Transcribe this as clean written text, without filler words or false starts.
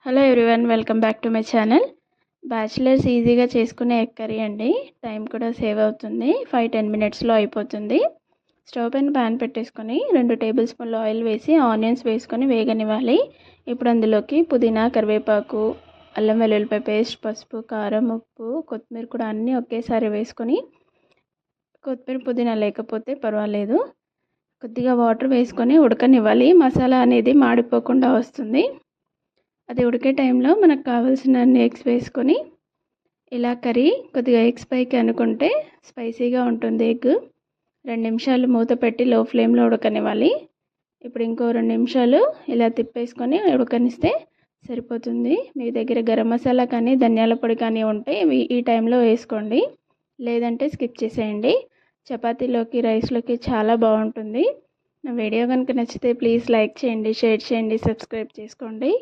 Hello everyone, welcome back to my channel. Bachelors ఈజీగా చేసుకునే egg curry అండి. Time కూడా సేవ్ అవుతుంది. 5-10 మినిట్స్లో అయిపోతుంది. స్టవ్ పైన ప్యాన్ పెట్టేసుకొని 2 టేబుల్ స్పూన్లు ఆయిల్ వేసి ఆనియన్స్ వేసుకొని వేగనివ్వాలి. ఇప్పుడు అందులోకి పుదీనా, కరివేపాకు, అల్లం వెల్లుల్లిపాయ పేస్ట్, పసుపు, కారం, ఉప్పు, కొత్తిమీర కూడా అన్నీ ఒకేసారి వేసుకొని, కొత్తిమీర పుదీనా లేకపోతే పర్వాలేదు, కొద్దిగా వాటర్ వేసుకొని ఉడకనివ్వాలి. మసాలా అనేది మాడిపోకుండా వస్తుంది. అది ఉడికే టైంలో మనకు కావాల్సిన అన్ని ఎగ్స్ వేసుకొని ఇలా కర్రీ కొద్దిగా ఎగ్స్ పైకి అనుకుంటే స్పైసీగా ఉంటుంది. ఎగ్ 2 నిమిషాలు మూత పెట్టి లో ఫ్లేమ్లో ఉడకనివ్వాలి. ఇప్పుడు ఇంకో 2 నిమిషాలు ఇలా తిప్పేసుకొని ఉడకనిస్తే సరిపోతుంది. మీ దగ్గర గరం మసాలా కానీ ధనియాల పొడి కానీ ఉంటే ఈ టైంలో వేసుకోండి, లేదంటే స్కిప్ చేసేయండి. చపాతీలోకి, రైస్లోకి చాలా బాగుంటుంది. నా వీడియో కనుక నచ్చితే ప్లీజ్ లైక్ చేయండి, షేర్ చేయండి, సబ్స్క్రైబ్ చేసుకోండి.